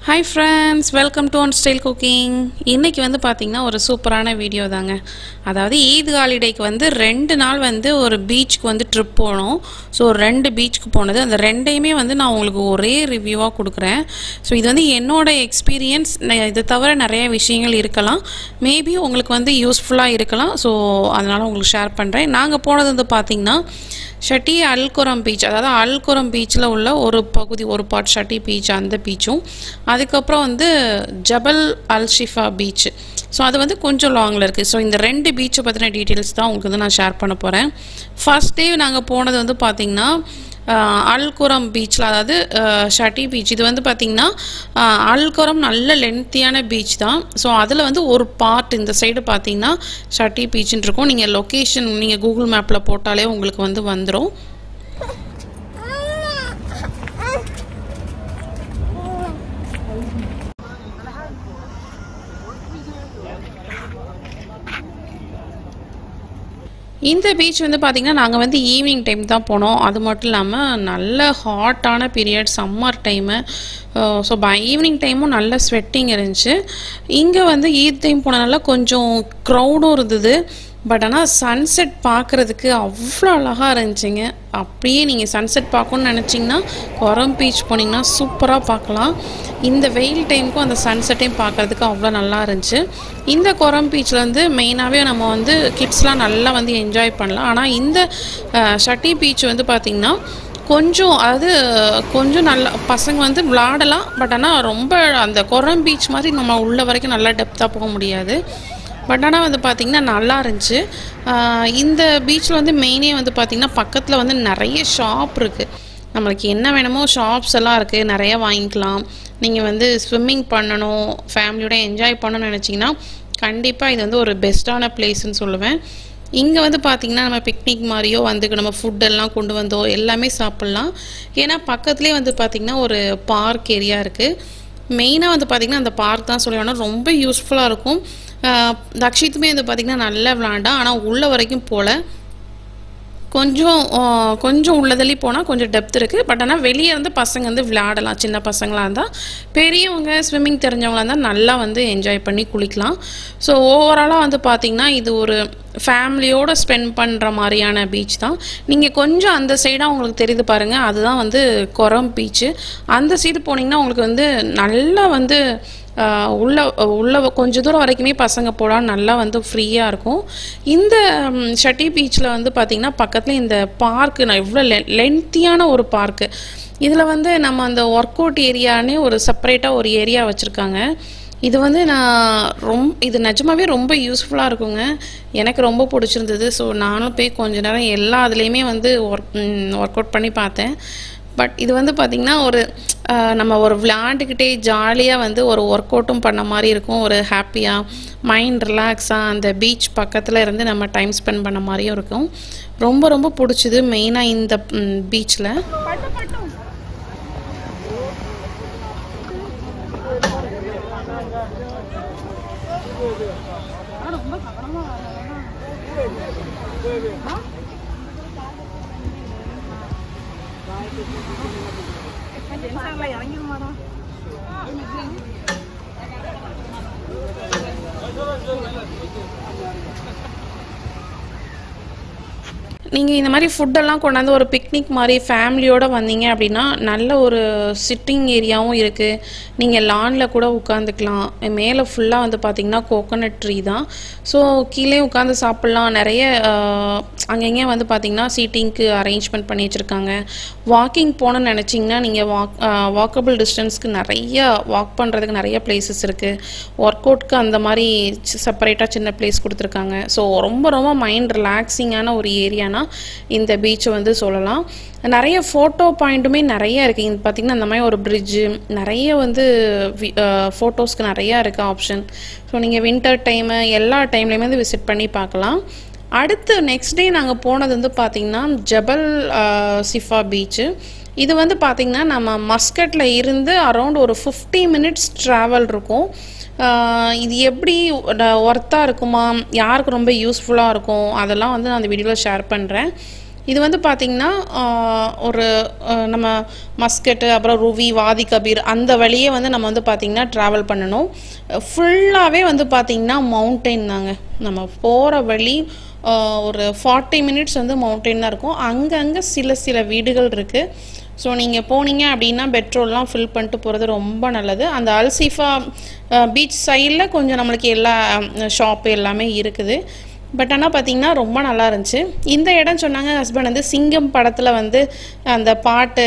Hi friends, welcome to On Style Cooking. இன்னைக்கு வந்து பாத்தீங்கன்னா ஒரு சூப்பரான வீடியோ தாங்க. அதாவது ஈத் ஹாலிடேக்கு வந்து 2 நாள் வந்து ஒரு பீச்சுக்கு வந்து ட்ரிப் போனோம். ஸோ 2 பீச்சுக்கு போனது அந்த ரெண்டையுமே வந்து நான் உங்களுக்கு ஒரே ரிவ்யூவாக கொடுக்குறேன். ஸோ இது வந்து என்னோட எக்ஸ்பீரியன்ஸ். இதை தவிர நிறைய விஷயங்கள் இருக்கலாம். மேபி உங்களுக்கு வந்து யூஸ்ஃபுல்லாக இருக்கலாம். ஸோ அதனால் உங்களுக்கு ஷேர் பண்ணுறேன். நாங்கள் போனது வந்து பார்த்திங்கன்னா ஷட்டி அல்குரம் பீச், அதாவது அல்குரம் பீச்சில் உள்ள ஒரு பகுதி, ஒரு பார்ட் ஷட்டி பீச், அந்த பீச்சும் அதுக்கப்புறம் வந்து ஜபல் அல் ஷிஃபா பீச். ஸோ அது வந்து கொஞ்சம் லாங்கில் இருக்குது. ஸோ இந்த 2 பீச்சை பற்றின டீட்டெயில்ஸ் தான் உங்களுக்கு வந்து நான் ஷேர் பண்ண போகிறேன். ஃபர்ஸ்ட் டே நாங்கள் போனது வந்து பார்த்திங்கன்னா அல்குரம் பீச்சில், அதாவது ஷட்டி பீச். இது வந்து பார்த்திங்கன்னா அல்குரம் நல்ல லென்த்தியான பீச் தான். ஸோ அதில் வந்து ஒரு பார்ட் இந்த சைடு பார்த்திங்கன்னா ஷட்டி பீச்சுன்னு இருக்கும். நீங்கள் லொக்கேஷன் நீங்கள் கூகுள் மேப்பில் போட்டாலே உங்களுக்கு வந்து வந்துடும். இந்த பீச் வந்து பார்த்திங்கன்னா நாங்கள் வந்து ஈவினிங் டைம் தான் போனோம். அது மட்டும் இல்லாமல் நல்ல ஹாட்டான period, summer time. So evening டைமும் நல்ல ஸ்வெட்டிங் இருந்துச்சு. இங்கே வந்து ஈத் டைம் போனதுனால கொஞ்சம் க்ரௌடும் இருந்தது. பட் ஆனால் சன்செட் பார்க்குறதுக்கு அவ்வளோ அழகாக இருந்துச்சுங்க. அப்படியே நீங்கள் சன்செட் பார்க்கணுன்னு நினச்சிங்கன்னா கொரம் பீச் போனீங்கன்னா சூப்பராக பார்க்கலாம். இந்த வெயில் டைமுக்கும் அந்த சன்செட்டையும் பார்க்குறதுக்கு அவ்வளோ நல்லா இருந்துச்சு. இந்த கொரம் பீச்சில் வந்து மெயினாகவே நம்ம வந்து கிட்ஸ்லாம் நல்லா வந்து என்ஜாய் பண்ணலாம். ஆனால் இந்த ஷட்டி பீச் வந்து பார்த்திங்கன்னா கொஞ்சம், அதாவது கொஞ்சம் நல்லா பசங்க வந்து விளாடலாம். பட் ஆனால் ரொம்ப அந்த கொரம் பீச் மாதிரி நம்ம உள்ள வரைக்கும் நல்லா டெப்த்தாக போக முடியாது. பட் ஆனால் வந்து பார்த்திங்கன்னா நல்லா இருந்துச்சு. இந்த பீச்சில் வந்து மெயினே வந்து பார்த்திங்கன்னா பக்கத்தில் வந்து நிறைய ஷாப் இருக்குது. நம்மளுக்கு என்ன வேணுமோ ஷாப்ஸ் எல்லாம் இருக்குது, நிறையா வாங்கிக்கலாம். நீங்கள் வந்து ஸ்விம்மிங் பண்ணணும், ஃபேமிலியோட என்ஜாய் பண்ணணும்னு நினச்சிங்கன்னா கண்டிப்பாக இது வந்து ஒரு பெஸ்ட்டான பிளேஸ்ன்னு சொல்லுவேன். இங்கே வந்து பார்த்திங்கன்னா நம்ம பிக்னிக் மாதிரியோ வந்து நம்ம ஃபுட்டெல்லாம் கொண்டு வந்தோ எல்லாமே சாப்பிட்லாம். ஏன்னா பக்கத்துலேயே வந்து பார்த்திங்கன்னா ஒரு பார்க் ஏரியா இருக்குது. மெயினாக வந்து பார்த்திங்கன்னா அந்த பார்க் தான் சொல்லணும், ரொம்ப யூஸ்ஃபுல்லாக இருக்கும். தக்ஷித்துமே வந்து பார்த்திங்கன்னா நல்லா விளாண்டா. ஆனால் உள்ள வரைக்கும் போல் கொஞ்சம் உள்ளதள்ளி போனால் கொஞ்சம் டெப்த் இருக்குது. பட் ஆனால் வெளியே வந்து பசங்க வந்து விளையாடலாம். சின்ன பசங்களாக இருந்தால், பெரியவங்க ஸ்விம்மிங் தெரிஞ்சவங்களாக இருந்தால் நல்லா வந்து என்ஜாய் பண்ணி குளிக்கலாம். ஸோ ஓவராலாக வந்து பார்த்திங்கன்னா இது ஒரு ஃபேமிலியோடு ஸ்பெண்ட் பண்ணுற மாதிரியான பீச் தான். நீங்கள் கொஞ்சம் அந்த சைடாக உங்களுக்கு தெரியுது பாருங்கள், அதுதான் வந்து கொரம் பீச்சு. அந்த சைடு போனீங்கன்னா உங்களுக்கு வந்து நல்லா வந்து உள்ள கொஞ்சம் தூரம் வரைக்குமே பசங்க போகலாம், நல்லா வந்து ஃப்ரீயாக இருக்கும். இந்த ஷட்டி பீச்சில் வந்து பார்த்திங்கன்னா பக்கத்தில் இந்த பார்க்கு, நான் இவ்வளோ லென்த்தியான ஒரு பார்க்கு. இதில் வந்து நம்ம அந்த ஒர்க் அவுட் ஏரியானே ஒரு செப்பரேட்டாக ஒரு ஏரியா வச்சுருக்காங்க. இது வந்து இது நிஜமாவே ரொம்ப யூஸ்ஃபுல்லாக இருக்குங்க. எனக்கு ரொம்ப பிடிச்சிருந்தது. ஸோ நானும் போய் கொஞ்ச நேரம் எல்லா அதுலேயுமே வந்து ஒர்க் அவுட் பண்ணி பார்த்தேன். பட் இது வந்து பார்த்திங்கன்னா ஒரு நம்ம ஒரு விளையாண்டுக்கிட்டே ஜாலியாக வந்து ஒரு ஒர்க் அவுட்டும் பண்ண மாதிரி இருக்கும். ஒரு ஹாப்பியாக மைண்ட் ரிலாக்ஸாக அந்த பீச் பக்கத்தில் இருந்து நம்ம டைம் ஸ்பெண்ட் பண்ண மாதிரியும் இருக்கும். ரொம்ப ரொம்ப பிடிச்சிது மெயினாக இந்த பீச்சில். நீங்கள் இந்த மாதிரி ஃபுட்டெல்லாம் கொண்டாந்து ஒரு பிக்னிக் மாதிரி ஃபேமிலியோடு வந்தீங்க அப்படின்னா நல்ல ஒரு சிட்டிங் ஏரியாவும் இருக்குது. நீங்கள் லானில் கூட உட்காந்துக்கலாம். மேலே ஃபுல்லாக வந்து பார்த்திங்கன்னா கோகோனட் ட்ரீ தான். ஸோ கீழே உட்காந்து சாப்பிட்லாம். நிறைய அங்கங்கே வந்து பார்த்திங்கன்னா சீட்டிங்க்கு அரேஞ்ச்மெண்ட் பண்ணி வச்சுருக்காங்க. வாக்கிங் போகணுன்னு நினச்சிங்கன்னா நீங்கள் வாக்கபிள் டிஸ்டன்ஸ்க்கு நிறைய வாக் பண்ணுறதுக்கு நிறைய பிளேசஸ் இருக்குது. ஒர்க் அவுட்க்கு அந்த மாதிரி செப்பரேட்டாக சின்ன பிளேஸ் கொடுத்துருக்காங்க. ஸோ ரொம்ப ரொம்ப மைண்ட் ரிலாக்ஸிங்கான ஒரு ஏரியானா இந்த பீச்சை வந்து சொல்லலாம். நிறைய ஃபோட்டோ பாயிண்ட்டுமே நிறைய இருக்குது. இங்கே பார்த்திங்கன்னா அந்த மாதிரி ஒரு பிரிட்ஜு, நிறைய வந்து ஃபோட்டோஸ்க்கு நிறையா இருக்குது ஆப்ஷன். ஸோ நீங்கள் வின்டர் டைமு எல்லா டைம்லேயுமே வந்து விசிட் பண்ணி பார்க்கலாம். அடுத்து நெக்ஸ்ட் டே நாங்கள் போனது வந்து பார்த்திங்கன்னா ஜபல் ஷிஃபா பீச்சு. இது வந்து பார்த்திங்கன்னா நம்ம மஸ்கட்டில் இருந்து அரௌண்ட் ஒரு 50 minutes ட்ராவல் இருக்கும். இது எப்படி ஒர்த்தாக இருக்குமா, யாருக்கு ரொம்ப யூஸ்ஃபுல்லாக இருக்கும், அதெல்லாம் வந்து நான் அந்த வீடியோவில் ஷேர் பண்ணுறேன். இது வந்து பார்த்திங்கன்னா ஒரு நம்ம மஸ்கட் அப்புறம் ருவி வாதி கபீர் அந்த வழியே வந்து நம்ம வந்து பார்த்திங்கன்னா ட்ராவல் பண்ணணும். ஃபுல்லாகவே வந்து பார்த்திங்கன்னா மவுண்டெயின் தாங்க. நம்ம போகிற வழி ஒரு 40 மினிட்ஸ் வந்து மவுண்டெயின் தான் இருக்கும். அங்கங்கே சில வீடுகள் இருக்குது. ஸோ நீங்கள் போனீங்க அப்படின்னா பெட்ரோல்லாம் ஃபில் பண்ணிட்டு போகிறது ரொம்ப நல்லது. அந்த அல்சிஃபா பீச் சைடில் கொஞ்சம் நம்மளுக்கு எல்லா ஷாப்பு எல்லாமே இருக்குது. பட் ஆனால் பார்த்திங்கன்னா ரொம்ப நல்லா இருந்துச்சு. இந்த இடம் சொன்னாங்க ஹஸ்பண்ட் வந்து சிங்கம் படத்தில் வந்து அந்த பாட்டு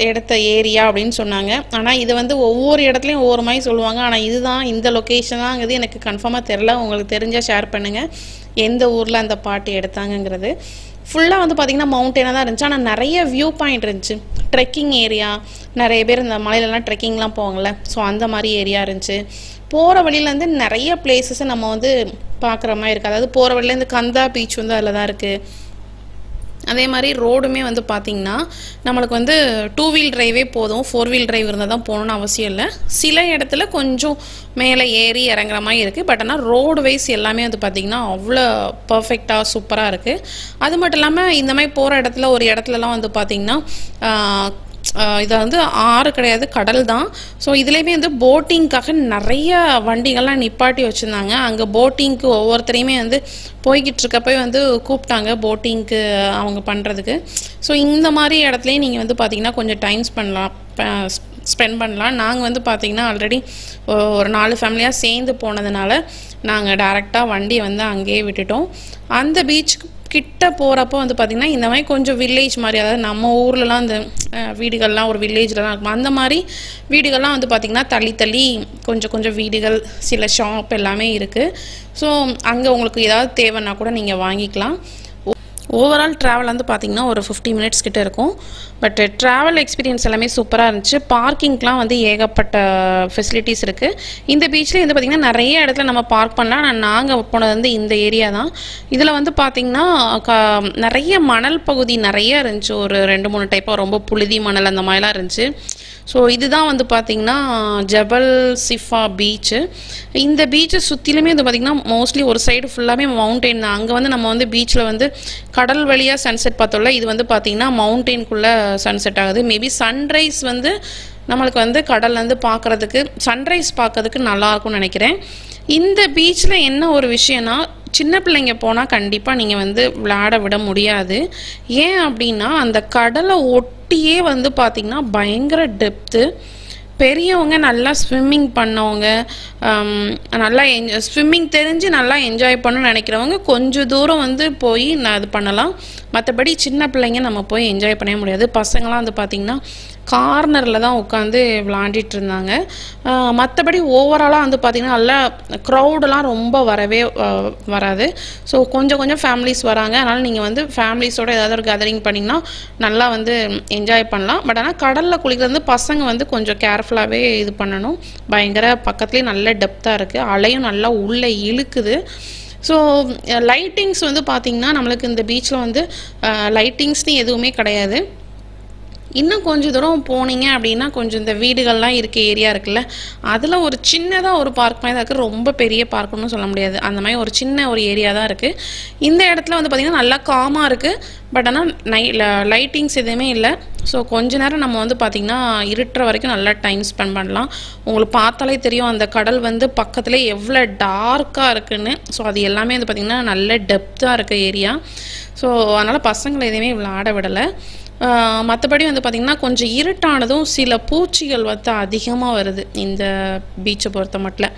எடுத்த ஏரியா அப்படின்னு சொன்னாங்க. ஆனால் இது வந்து ஒவ்வொரு இடத்துலையும் ஒவ்வொரு மாதிரி சொல்லுவாங்க. ஆனால் இதுதான் இந்த லொக்கேஷன் தாங்கிறது எனக்கு கன்ஃபார்மாக தெரில. உங்களுக்கு தெரிஞ்சால் ஷேர் பண்ணுங்கள் எந்த ஊரில் அந்த பாட்டு எடுத்தாங்கங்கிறது. ஃபுல்லாக வந்து பார்த்திங்கன்னா மவுண்டெயினாக தான் இருந்துச்சு. ஆனால் நிறைய வியூ பாயிண்ட் இருந்துச்சு. ட்ரெக்கிங் ஏரியா, நிறைய பேர் இந்த மலையிலலாம் ட்ரெக்கிங்லாம் போவாங்கள்ல, ஸோ அந்த மாதிரி ஏரியா இருந்துச்சு. போகிற வழியிலேருந்து நிறைய பிளேசஸை நம்ம வந்து பார்க்குற மாதிரி இருக்குது. அதாவது போகிற வழியிலேருந்து கந்தா பீச் வந்து அதில் தான் இருக்குது. அதே மாதிரி ரோடுமே வந்து பார்த்திங்கன்னா நம்மளுக்கு வந்து 2 வீல் டிரைவே போதும், 4 வீல் டிரைவ் இருந்தால் தான் போகணுன்னு அவசியம் இல்லை. சில இடத்துல கொஞ்சம் மேலே ஏறி இறங்குற மாதிரி இருக்குது. பட் ஆனால் ரோடு வைஸ் எல்லாமே வந்து பார்த்திங்கன்னா அவ்வளோ பர்ஃபெக்டாக சூப்பராக இருக்குது. அது மட்டும் இல்லாமல் இந்த மாதிரி போகிற இடத்துல ஒரு இடத்துலலாம் வந்து பார்த்திங்கன்னா இது வந்து ஆறு கிடையாது, கடல் தான். ஸோ இதுலேயுமே வந்து போட்டிங்காக நிறைய வண்டிகள்லாம் நிப்பாட்டி வச்சுருந்தாங்க. அங்கே போட்டிங்க்கு ஒவ்வொருத்தரையுமே வந்து போய்கிட்டு இருக்கப்போ வந்து கூப்பிட்டாங்க போட்டிங்க்கு அவங்க பண்ணுறதுக்கு. ஸோ இந்த மாதிரி இடத்துலையும் நீங்கள் வந்து பார்த்திங்கன்னா கொஞ்சம் டைம் ஸ்பெண்ட் பண்ணலாம். நாங்கள் வந்து பார்த்திங்கன்னா ஆல்ரெடி ஒரு 4 ஃபேமிலியாக சேர்ந்து போனதுனால நாங்கள் டைரெக்டாக வண்டியை வந்து அங்கேயே விட்டுட்டோம். அந்த பீச்சுக்கு கிட்ட போகிறப்போ வந்து பார்த்திங்கன்னா இந்த மாதிரி கொஞ்சம் வில்லேஜ் மாதிரி, அதாவது நம்ம ஊர்லலாம் அந்த வீடுகள்லாம் ஒரு வில்லேஜில் தான் இருக்கும். அந்த மாதிரி வீடுகள்லாம் வந்து பார்த்திங்கன்னா தள்ளி கொஞ்சம் வீடுகள், சில ஷாப் எல்லாமே இருக்குது. ஸோ அங்கே உங்களுக்கு ஏதாவது தேவைன்னா கூட நீங்கள் வாங்கிக்கலாம். ஓவரால் ட்ராவல் வந்து பார்த்திங்கன்னா ஒரு 50 மினிட்ஸ் கிட்ட இருக்கும். பட் ட்ராவல் எக்ஸ்பீரியன்ஸ் எல்லாமே சூப்பராக இருந்துச்சு. பார்க்கிங்லாம் வந்து ஏகப்பட்ட ஃபெசிலிட்டிஸ் இருக்குது. இந்த பீச்சில் வந்து பார்த்திங்கன்னா நிறைய இடத்துல நம்ம பார்க் பண்ணலாம். ஆனால் நாங்கள் போனது வந்து இந்த ஏரியா தான். இதில் வந்து பார்த்திங்கன்னா நிறைய மணல் பகுதி நிறைய இருந்துச்சு. ஒரு 2-3 டைப்பாக ரொம்ப புழுதி மணல் அந்த மாதிரிலாம் இருந்துச்சு. ஸோ இதுதான் வந்து பார்த்திங்கன்னா ஜபல் சிஃபா பீச்சு. இந்த பீச்சை சுற்றிலுமே வந்து பார்த்திங்கன்னா மோஸ்ட்லி ஒரு சைடு ஃபுல்லாகவே மவுண்டெயின் தான். அங்கே வந்து நம்ம வந்து பீச்சில் வந்து கடல் வழியாக சன்செட் பார்த்தோம்ல, இது வந்து பார்த்திங்கன்னா மவுண்டெயின்குள்ளே சன்செட் ஆகுது. மேபி சன்ரைஸ் வந்து நம்மளுக்கு வந்து கடல்லேருந்து பார்க்குறதுக்கு, சன்ரைஸ் பார்க்கறதுக்கு நல்லாயிருக்கும்னு நினைக்கிறேன். இந்த பீச்சில் என்ன ஒரு விஷயம்னா, சின்ன பிள்ளைங்க போனால் கண்டிப்பாக நீங்கள் வந்து விளையாட விட முடியாது. ஏன் அப்படின்னா அந்த கடலை ஒட்டியே வந்து பார்த்திங்கன்னா பயங்கர டெப்த்து. பெரியவங்க நல்லா ஸ்விம்மிங் பண்ணவங்க, நல்லா ஸ்விம்மிங் தெரிஞ்சு நல்லா என்ஜாய் பண்ணணும்னு நினைக்கிறவங்க கொஞ்சம் தூரம் வந்து போய் நான் இது பண்ணலாம். மற்றபடி சின்ன பிள்ளைங்க நம்ம போய் என்ஜாய் பண்ணவே முடியாது. பசங்களாம் வந்து பார்த்திங்கன்னா கார்னரில் தான் உட்காந்து விளாண்டிட்டு இருந்தாங்க. மற்றபடி ஓவராலாக வந்து பார்த்திங்கன்னா நல்லா க்ரௌடெலாம் ரொம்ப வரவே வராது. ஸோ கொஞ்சம் ஃபேமிலிஸ் வராங்க. அதனால் நீங்கள் வந்து ஃபேமிலிஸோடு ஏதாவது ஒரு கேதரிங் பண்ணிங்கன்னா நல்லா வந்து என்ஜாய் பண்ணலாம். பட் ஆனால் கடலில் குளிக்கிறது வந்து பசங்க வந்து கொஞ்சம் கேர்ஃபுல்லாகவே இது பண்ணணும். பயங்கர பக்கத்துலேயே நல்ல டெப்த்தாக இருக்குது, அலையும் நல்லா உள்ளே இழுக்குது. ஸோ லைட்டிங்ஸ் வந்து பார்த்திங்கன்னா நம்மளுக்கு இந்த பீச்சில் வந்து லைட்டிங்ஸ்னு எதுவுமே கிடையாது. இன்னும் கொஞ்சம் தூரம் போனீங்க அப்படின்னா கொஞ்சம் இந்த வீடுகள்லாம் இருக்க ஏரியா இருக்குல்ல, அதில் ஒரு சின்னதாக ஒரு பார்க் மாதிரி தான் இருக்குது. ரொம்ப பெரிய பார்க்குன்னு சொல்ல முடியாது, அந்த மாதிரி ஒரு சின்ன ஒரு ஏரியா தான் இருக்குது. இந்த இடத்துல வந்து பார்த்திங்கன்னா நல்லா காமாக இருக்குது. பட் ஆனால் லைட்டிங்ஸ் எதுவுமே இல்லை. ஸோ கொஞ்ச நேரம் நம்ம வந்து பார்த்திங்கன்னா இருட்டுற வரைக்கும் நல்லா டைம் ஸ்பெண்ட் பண்ணலாம். உங்களுக்கு பார்த்தாலே தெரியும் அந்த கடல் வந்து பக்கத்துலேயே எவ்வளோ டார்க்காக இருக்குதுன்னு. ஸோ அது எல்லாமே வந்து பார்த்திங்கன்னா நல்ல டெப்த்தாக இருக்க ஏரியா. ஸோ அதனால் பசங்களை எதுவுமே விளையாட விடலை. மற்றபடி வந்து பார்த்திங்கன்னா கொஞ்சம் இருட்டானதும் சில பூச்சிகள் வந்து அதிகமாக வருது இந்த பீச்சை பொறுத்த மட்டும்.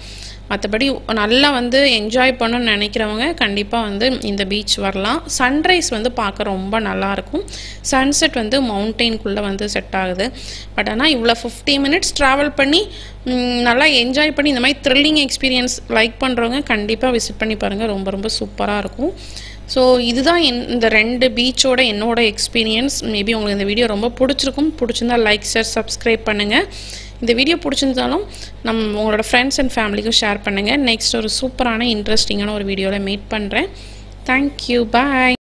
மற்றபடி நல்லா வந்து என்ஜாய் பண்ணணும்னு நினைக்கிறவங்க கண்டிப்பாக வந்து இந்த பீச் வரலாம். சன்ரைஸ் வந்து பார்க்க ரொம்ப நல்லாயிருக்கும். சன்செட் வந்து மவுண்டெயின்குள்ளே வந்து செட் ஆகுது. பட் ஆனால் இவ்வளோ 50 மினிட்ஸ் ட்ராவல் பண்ணி நல்லா என்ஜாய் பண்ணி இந்த மாதிரி த்ரில்லிங் எக்ஸ்பீரியன்ஸ் லைக் பண்ணுறவங்க கண்டிப்பாக விசிட் பண்ணி பாருங்கள். ரொம்ப சூப்பராக இருக்கும். ஸோ இதுதான் இந்த 2 பீச்சோட என்னோட எக்ஸ்பீரியன்ஸ். மேபி உங்களுக்கு இந்த வீடியோ ரொம்ப பிடிச்சிருந்தால் லைக், ஷேர், சப்ஸ்கிரைப் பண்ணுங்கள். இந்த வீடியோ பிடிச்சிருந்தாலும் உங்களோட ஃப்ரெண்ட்ஸ் அண்ட் ஃபேமிலிக்கும் ஷேர் பண்ணுங்கள். நெக்ஸ்ட் ஒரு சூப்பரான இன்ட்ரெஸ்டிங்கான ஒரு வீடியோவில் மீட் பண்ணுறேன். தேங்க்யூ, பாய்.